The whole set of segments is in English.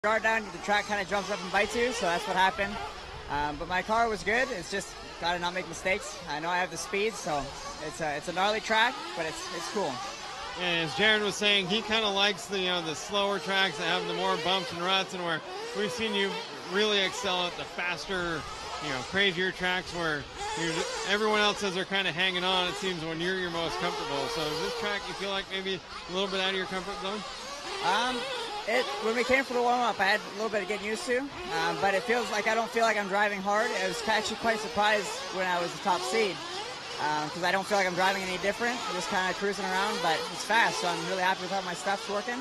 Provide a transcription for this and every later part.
guard down, the track kind of jumps up and bites you, so that's what happened. But my car was good. It's just got to not make mistakes. I know I have the speed, so it's a gnarly track, but it's cool. And as Jared was saying, he kind of likes the slower tracks that have the more bumps and ruts, and where we've seen you really excel at the faster, crazier tracks where everyone else says they're kind of hanging on, it seems, when you're your most comfortable. So is this track, you feel like maybe a little bit out of your comfort zone? When we came for the warm-up, I had a little bit of getting used to, but it feels like I don't feel like I'm driving hard. I was actually quite surprised when I was the top seed, because I don't feel like I'm driving any different. I'm just kind of cruising around, but it's fast, so I'm really happy with how my stuff's working.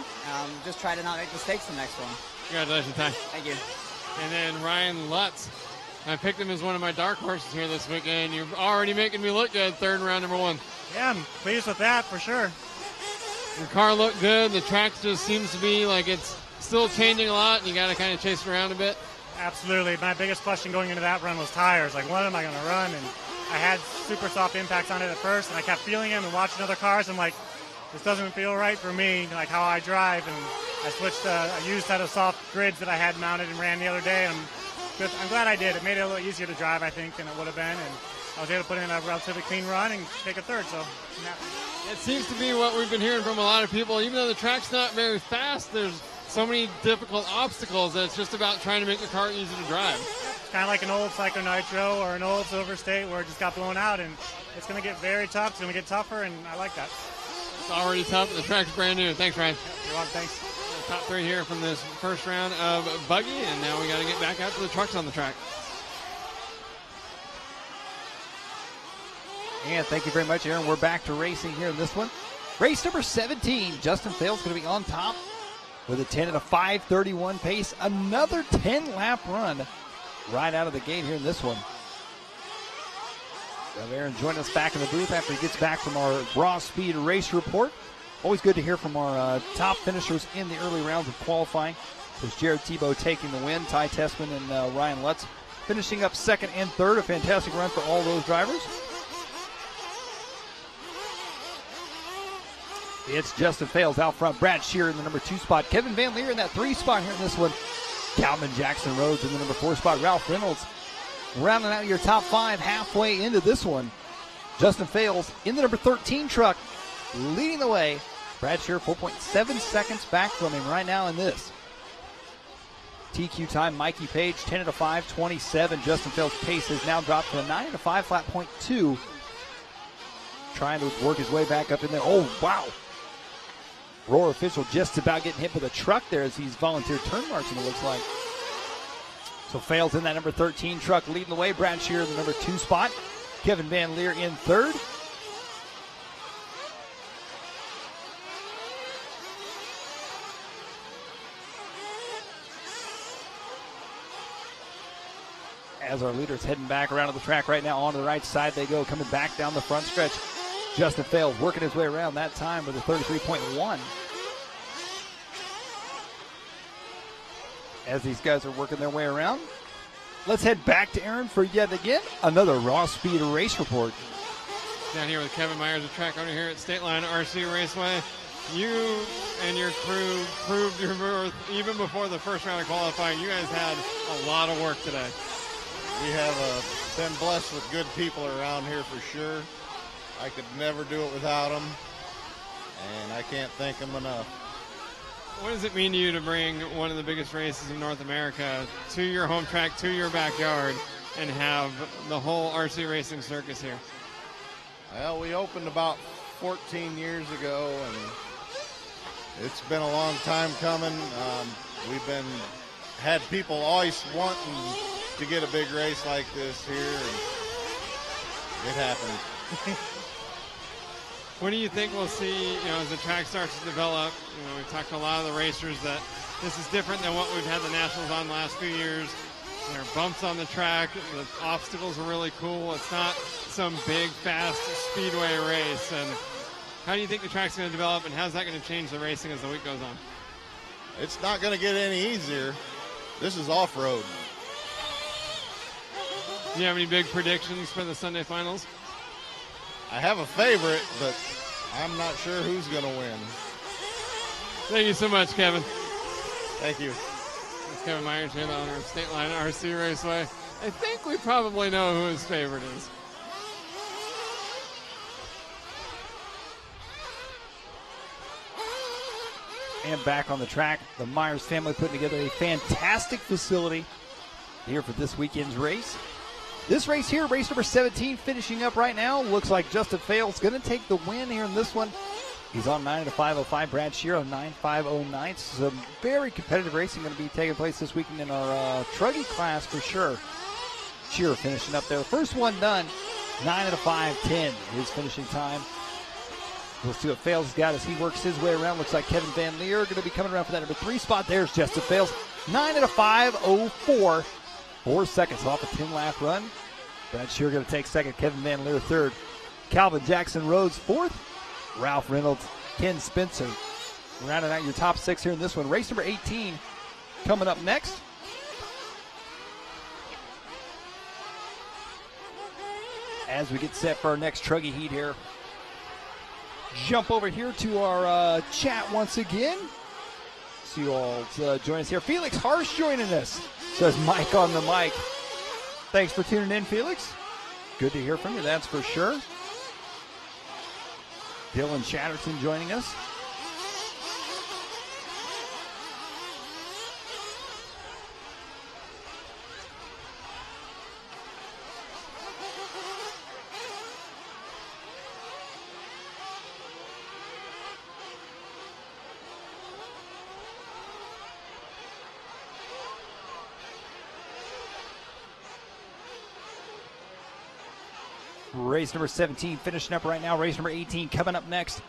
Just try to not make mistakes in the next one. Congratulations, Ty. Thank you. And then Ryan Lutz. I picked him as one of my dark horses here this weekend. You're already making me look good, third in round number 1. Yeah, I'm pleased with that for sure. Your car looked good. The track just seems to be like it's still changing a lot, and you got to kind of chase it around a bit. Absolutely. My biggest question going into that run was tires. Like, what am I going to run? And I had super soft impacts on it at first, and I kept feeling them and watching other cars. I'm like, this doesn't feel right for me, like how I drive. And I switched a used set of soft grids that I had mounted and ran the other day. I'm glad I did. It made it a little easier to drive, I think, than it would have been. And I was able to put in a relatively clean run and take a third. So I'm happy. It seems to be what we've been hearing from a lot of people. Even though the track's not very fast, there's so many difficult obstacles that it's just about trying to make the car easy to drive. It's kind of like an old Psycho Nitro or an old Silver State where it just got blown out, and it's going to get very tough. It's going to get tougher, and I like that. It's already tough, and the track's brand new. Thanks, Ryan. You're welcome. Thanks. Top 3 here from this first round of Buggy, and now we got to get back out to the trucks on the track. And thank you very much, Aaron. We're back to racing here in this one. Race number 17. Justin Fales going to be on top with a 10 at a 5:31 pace. Another 10-lap run right out of the gate here in this one. So Aaron joining us back in the booth after he gets back from our Raw Speed Race Report. Always good to hear from our top finishers in the early rounds of qualifying. There's Jared Tebow taking the win, Ty Tessman and Ryan Lutz finishing up second and third. A fantastic run for all those drivers. It's Justin Fales out front. Brad Shearer in the number 2 spot. Kevin Van Leer in that 3 spot here in this one. Calvin Jackson-rhodes in the number 4 spot. Ralph Reynolds rounding out your top 5 halfway into this one. Justin Fales in the number 13 truck leading the way. Brad Shearer 4.7 seconds back from him right now in this. TQ time, Mikey Page 10 at a 5:27. Justin Fales' pace has now dropped to a 9 at a 5 flat .2. Trying to work his way back up in there. Oh, wow. Roar official just about getting hit with a truck there as he's volunteered turn marching, it looks like. So Fales in that number 13 truck leading the way. Brad Shearer in the number 2 spot. Kevin Van Leer in third. As our leaders heading back around to the track right now, onto the right side they go, coming back down the front stretch. Justin Fales working his way around that time with a 33.1. As these guys are working their way around, let's head back to Aaron for yet again another Raw Speed Race Report. Down here with Kevin Myers, the track owner here at State Line RC Raceway. You and your crew proved your worth even before the first round of qualifying. You guys had a lot of work today. We have been blessed with good people around here for sure. I could never do it without them, and I can't thank them enough. What does it mean to you to bring one of the biggest races in North America to your home track, to your backyard, and have the whole RC racing circus here? Well, we opened about 14 years ago, and it's been a long time coming. We've had people always wanting to get a big race like this here, and it happened. What do you think we'll see, as the track starts to develop? We've talked to a lot of the racers that this is different than what we've had the Nationals on the last few years. There are bumps on the track. The obstacles are really cool. It's not some big, fast speedway race. And how do you think the track's going to develop, and how's that going to change the racing as the week goes on? It's not going to get any easier. This is off-road. Do you have any big predictions for the Sunday finals? I have a favorite, but I'm not sure who's going to win. Thank you so much, Kevin. Thank you. That's Kevin Myers here, the owner of State Line RC Raceway. I think we probably know who his favorite is. And back on the track, the Myers family putting together a fantastic facility here for this weekend's race. This race here, race number 17, finishing up right now. Looks like Justin Fales going to take the win here in this one. He's on 9 at a 5:05. Brad Shearer on 9:5:09. Some very competitive racing going to be taking place this weekend in our Truggy class for sure. Shearer finishing up there. First one done, 9 at a 5:10. His finishing time. We'll see what Fales has got as he works his way around. Looks like Kevin Van Leer going to be coming around for that number 3 spot. There's Justin Fales, 9 at a 5:04. 4 seconds off a 10-lap run. Brad Shearer going to take second. Kevin Van Leer third. Calvin Jackson-rhodes fourth. Ralph Reynolds, Ken Spencer. Rounding out your top 6 here in this one. Race number 18 coming up next. As we get set for our next Truggy heat here. Jump over here to our chat once again. See you all join us here. Felix Harsh joining us, says Mike on the mic. Thanks for tuning in, Felix. Good to hear from you, that's for sure. Dylan Chatterton joining us. Race number 17 finishing up right now. Race number 18 coming up next.